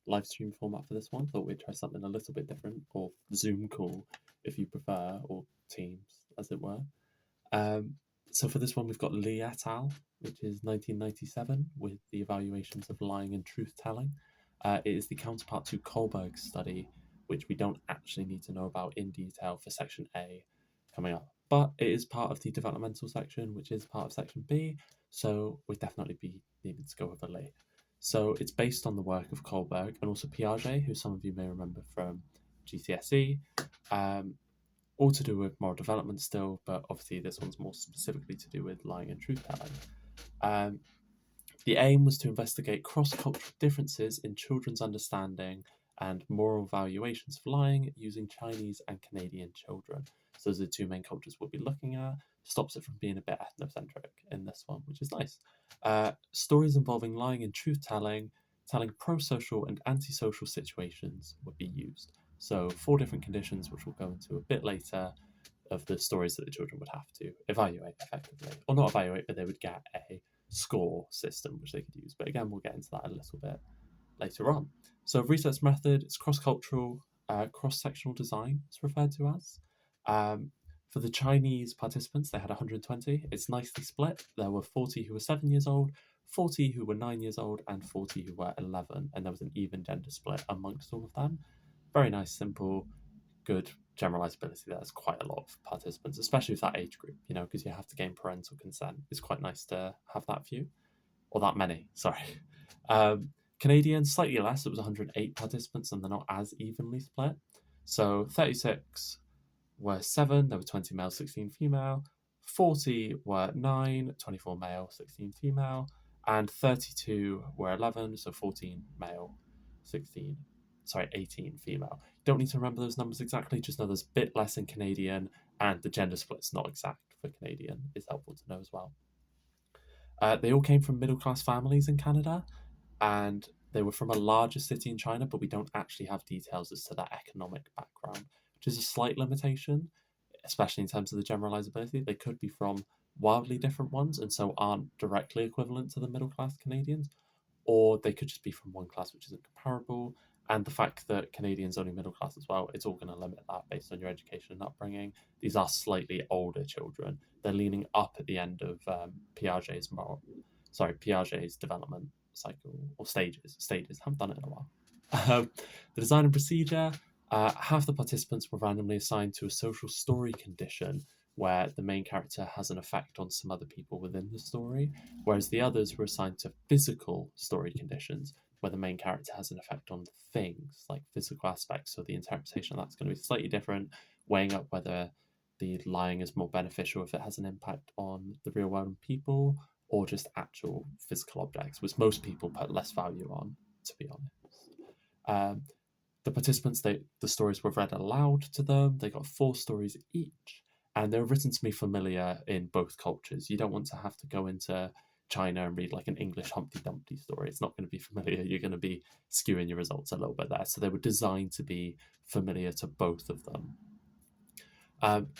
live stream format for this one. Thought we'd try something a little bit different, or Zoom call if you prefer, or Teams, as it were. Um, so for this one, we've got Lee et al., which is 1997, with the evaluations of lying and truth telling. It is the counterpart to Kohlberg's study, which we don't actually need to know about in detail for section A coming up. But it is part of the developmental section, which is part of section B, so we'd definitely be needing to go over Lee. So it's based on the work of Kohlberg and also Piaget, who some of you may remember from GCSE. Um, all to do with moral development still, but obviously this one's more specifically to do with lying and truth telling. Um, the aim was to investigate cross-cultural differences in children's understanding and moral valuations of lying using Chinese and Canadian children. So those are the two main cultures we'll be looking at. Stops it from being a bit ethnocentric in this one, which is nice. Stories involving lying and truth-telling, telling pro-social and anti-social situations would be used. So 4 different conditions, which we'll go into a bit later, of the stories that the children would have to evaluate effectively. Or not evaluate, but they would get a score system which they could use. But again, we'll get into that a little bit later on. So research method, it's cross-cultural, cross-sectional design, it's referred to as. For the Chinese participants, they had 120. It's nicely split. There were 40 who were 7 years old, 40 who were 9 years old, and 40 who were 11. And there was an even gender split amongst all of them. Very nice, simple, good generalizability. There's quite a lot of participants, especially with that age group, because you have to gain parental consent. It's quite nice to have that few, or that many, sorry. Canadian, slightly less, it was 108 participants, and they're not as evenly split. So 36 were 7, there were 20 male, 16 female, 40 were 9, 24 male, 16 female, and 32 were 11, so 14 male, 18 female. Don't need to remember those numbers exactly, just know there's a bit less in Canadian, and the gender split's not exact for Canadian. It's helpful to know as well. They all came from middle-class families in Canada, and they were from a larger city in China, but we don't actually have details as to their economic background, which is a slight limitation, especially in terms of the generalizability. They could be from wildly different ones, and so aren't directly equivalent to the middle-class Canadians, or they could just be from one class which isn't comparable. And the fact that Canadians only middle class as well, it's all going to limit that based on your education and upbringing. These are slightly older children. They're leaning up at the end of Piaget's development cycle or stages. Haven't done it in a while. The design and procedure. Half the participants were randomly assigned to a social story condition where the main character has an effect on some other people within the story, whereas the others were assigned to physical story conditions where the main character has an effect on things like physical aspects. So the interpretation of that's going to be slightly different, weighing up whether the lying is more beneficial if it has an impact on the real world and people, or just actual physical objects, which most people put less value on, to be honest. The participants, the stories were read aloud to them. They got 4 stories each, and they were written to be familiar in both cultures. You don't want to have to go into China and read like an English Humpty Dumpty story. It's not going to be familiar. You're going to be skewing your results a little bit there. So they were designed to be familiar to both of them.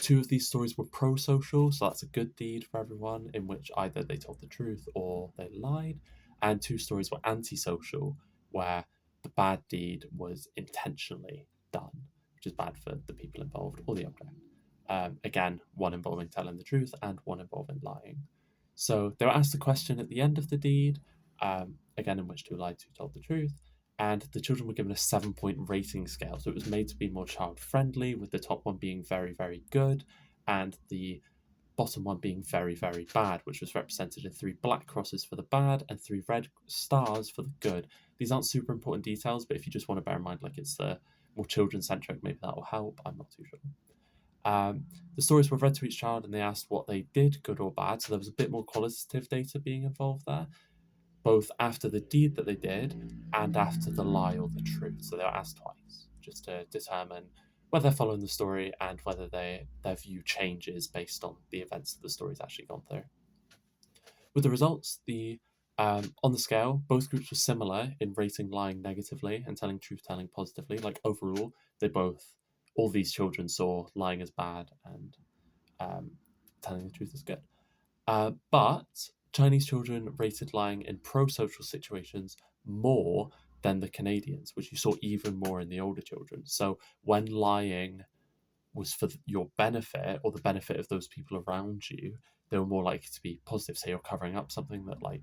2 of these stories were pro-social, so that's a good deed for everyone, in which either they told the truth or they lied. And 2 stories were anti-social, where the bad deed was intentionally done, which is bad for the people involved or the object. Again, one involving telling the truth and one involving lying. So they were asked a question at the end of the deed, again, in which 2 lied, 2 told the truth, and the children were given a 7-point rating scale. So it was made to be more child-friendly, with the top one being very, very good, and the bottom one being very, very bad, which was represented in 3 black crosses for the bad and 3 red stars for the good. These aren't super important details, but if you just want to bear in mind, like, it's more children-centric, maybe that will help. I'm not too sure. The stories were read to each child and they asked what they did, good or bad. So there was a bit more qualitative data being involved there, both after the deed that they did and after the lie or the truth. So they were asked twice, just to determine whether they're following the story and whether their view changes based on the events that the story's actually gone through. With the results, on the scale, both groups were similar in rating lying negatively and telling truth-telling positively. Like, overall, all these children saw lying as bad and telling the truth as good. But Chinese children rated lying in pro-social situations more than the Canadians, which you saw even more in the older children. So when lying was for your benefit or the benefit of those people around you, they were more likely to be positive. Say you're covering up something that like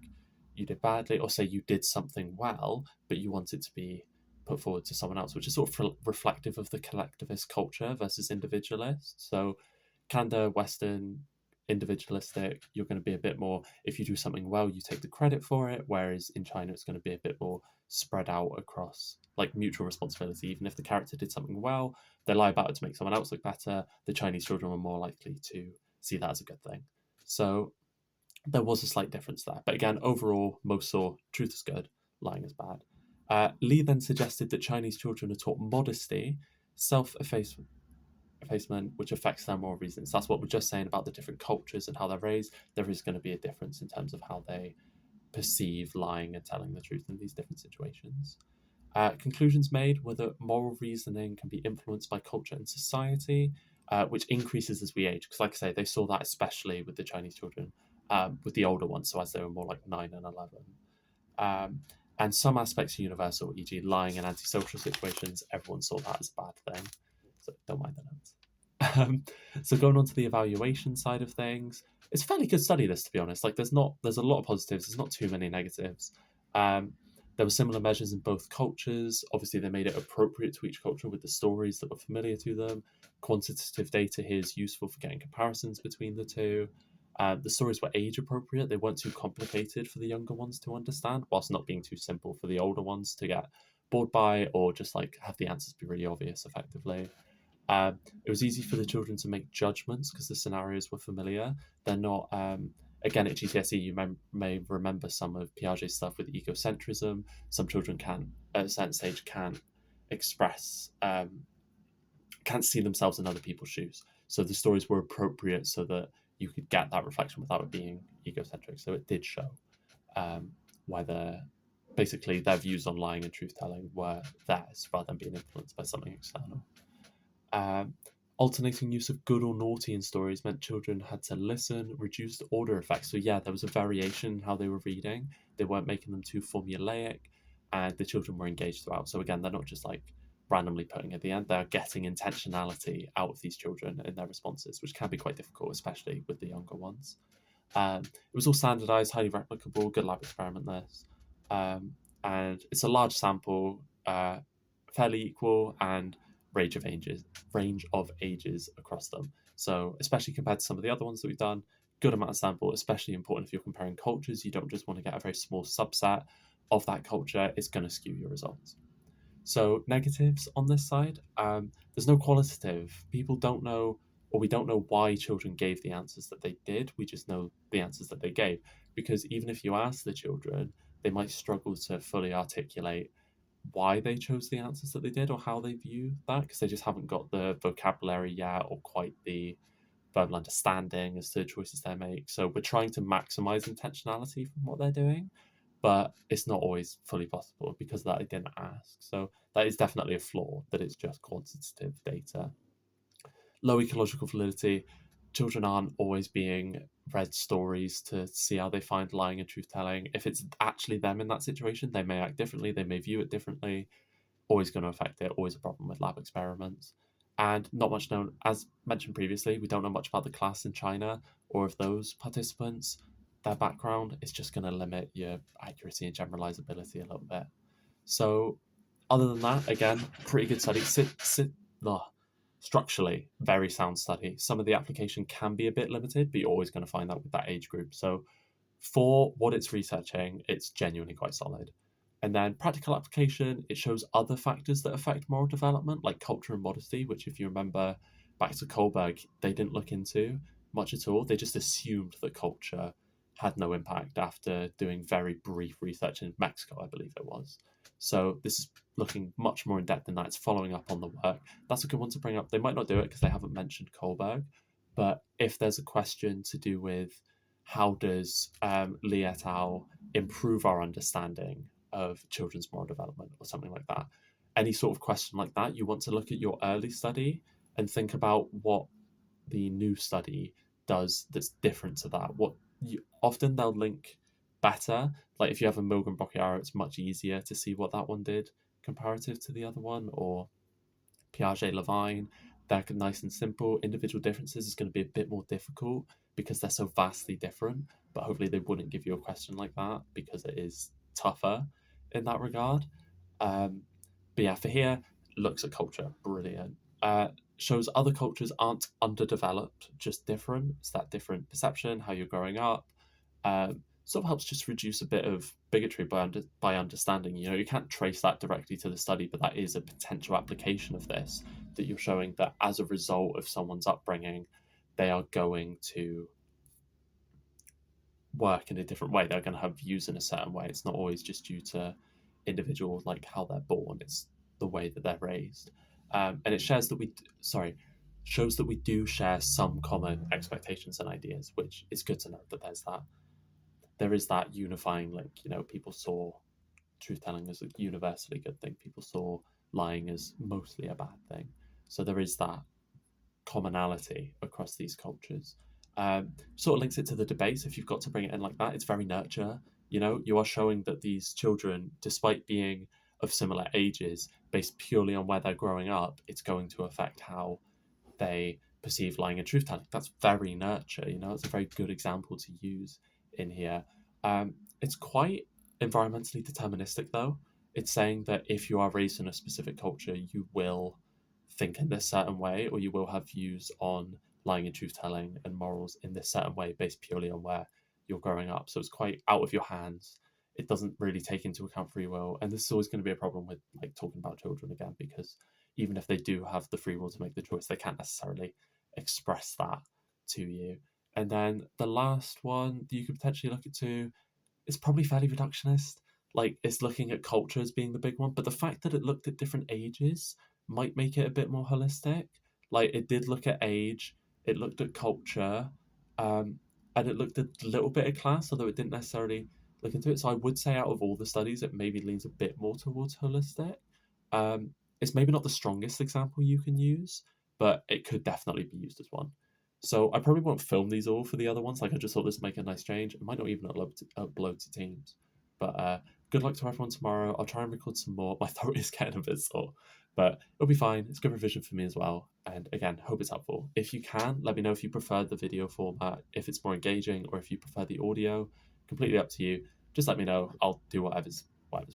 you did badly, or say you did something well, but you want it to be put forward to someone else, which is sort of reflective of the collectivist culture versus individualist. So Canada, Western, individualistic, you're going to be a bit more, if you do something well, you take the credit for it. Whereas in China, it's going to be a bit more spread out across like mutual responsibility. Even if the character did something well, they lie about it to make someone else look better. The Chinese children were more likely to see that as a good thing. So there was a slight difference there. But again, overall, most saw truth is good, lying is bad. Lee then suggested that Chinese children are taught modesty, self effacement, which affects their moral reasons. That's what we're just saying about the different cultures and how they're raised. There is going to be a difference in terms of how they perceive lying and telling the truth in these different situations. Conclusions made were that moral reasoning can be influenced by culture and society, which increases as we age. Because, like I say, they saw that especially with the Chinese children, with the older ones, so as they were more like 9 and 11. And some aspects are universal, e.g., lying in antisocial situations. Everyone saw that as a bad thing. So don't mind the notes. So going on to the evaluation side of things, it's a fairly good study. This, to be honest, like there's a lot of positives. There's not too many negatives. There were similar measures in both cultures. Obviously, they made it appropriate to each culture with the stories that were familiar to them. Quantitative data here is useful for getting comparisons between the two. The stories were age appropriate. They weren't too complicated for the younger ones to understand, whilst not being too simple for the older ones to get bored by or just like have the answers be really obvious effectively. It was easy for the children to make judgments because the scenarios were familiar. They're not, again, at GCSE, you may remember some of Piaget's stuff with egocentrism. Some children can, at a certain stage, can't express, can't see themselves in other people's shoes. So the stories were appropriate so that you could get that reflection without it being egocentric. So it did show whether basically their views on lying and truth telling were theirs rather than being influenced by something external. Um, Alternating use of good or naughty in stories meant children had to listen, reduced order effects. So yeah, there was a variation in how they were reading. They weren't making them too formulaic, and the children were engaged throughout. So again, they're not just like randomly putting at the end. They're getting intentionality out of these children in their responses, which can be quite difficult, especially with the younger ones. It was all standardized, highly replicable, good lab experiment this. And it's a large sample, fairly equal, and range of ages across them. So especially compared to some of the other ones that we've done, good amount of sample, especially important if you're comparing cultures. You don't just want to get a very small subset of that culture. It's going to skew your results. So negatives on this side, there's no qualitative. People don't know, or we don't know why children gave the answers that they did. We just know the answers that they gave. Because even if you ask the children, they might struggle to fully articulate why they chose the answers that they did or how they view that, because they just haven't got the vocabulary yet or quite the verbal understanding as to the choices they make. So we're trying to maximize intentionality from what they're doing, but it's not always fully possible because that I didn't ask. So that is definitely a flaw, that it's just quantitative data. Low ecological validity. Children aren't always being read stories to see how they find lying and truth telling. If it's actually them in that situation, they may act differently, they may view it differently. Always going to affect it, always a problem with lab experiments. And not much known, as mentioned previously, we don't know much about the class in China or of those participants. Their background is just going to limit your accuracy and generalizability a little bit. So, other than that, again, pretty good study. Structurally, very sound study. Some of the application can be a bit limited, but you're always going to find that with that age group. So, for what it's researching, it's genuinely quite solid. And then practical application, it shows other factors that affect moral development, like culture and modesty, which, if you remember back to Kohlberg, they didn't look into much at all. They just assumed that culture had no impact after doing very brief research in Mexico, I believe it was. So this is looking much more in depth than that. It's following up on the work. That's a good one to bring up. They might not do it because they haven't mentioned Kohlberg, but if there's a question to do with how does Lee et al. Improve our understanding of children's moral development or something like that, any sort of question like that, you want to look at your early study and think about what the new study does that's different to that. Often they'll link better. Like if you have a Milgram Brocchiara, it's much easier to see what that one did comparative to the other one, or Piaget Levine. They're nice and simple. Individual differences is going to be a bit more difficult because they're so vastly different. But hopefully, they wouldn't give you a question like that because it is tougher in that regard. Um, but yeah, for here, looks at culture, brilliant. Shows other cultures aren't underdeveloped, just different. It's that different perception, how you're growing up. Sort of helps just reduce a bit of bigotry by understanding. You know, you can't trace that directly to the study, but that is a potential application of this, that you're showing that as a result of someone's upbringing, they are going to work in a different way. They're going to have views in a certain way. It's not always just due to individual, like how they're born. It's the way that they're raised, and it shows that we do share some common expectations and ideas, which is good to know that there is that unifying link. You know, people saw truth telling as a universally good thing. People saw lying as mostly a bad thing. So there is that commonality across these cultures. Sort of links it to the debates. If you've got to bring it in like that, it's very nurture. You know, you are showing that these children, despite being of similar ages, based purely on where they're growing up, it's going to affect how they perceive lying and truth telling. That's very nurture. You know, it's a very good example to use in here. It's quite environmentally deterministic, though. It's saying that if you are raised in a specific culture, you will think in this certain way, or you will have views on lying and truth telling and morals in this certain way based purely on where you're growing up. So it's quite out of your hands. It doesn't really take into account free will. And this is always going to be a problem with like talking about children again, because even if they do have the free will to make the choice, they can't necessarily express that to you. And then the last one that you could potentially look at too, it's probably fairly reductionist. Like it's looking at culture as being the big one, but the fact that it looked at different ages might make it a bit more holistic. Like it did look at age, it looked at culture, um, and it looked at a little bit of class, although it didn't necessarily look into it. So I would say out of all the studies, it maybe leans a bit more towards holistic. Um, it's maybe not the strongest example you can use, but it could definitely be used as one. So I probably won't film these all for the other ones. Like I just thought this would make a nice change. I might not even upload to Teams. But good luck to everyone tomorrow. I'll try and record some more. My throat is getting a bit sore, but it'll be fine. It's good revision for me as well. And again, hope it's helpful. If you can, let me know if you prefer the video format, if it's more engaging, or if you prefer the audio. Completely up to you. Just let me know. I'll do whatever's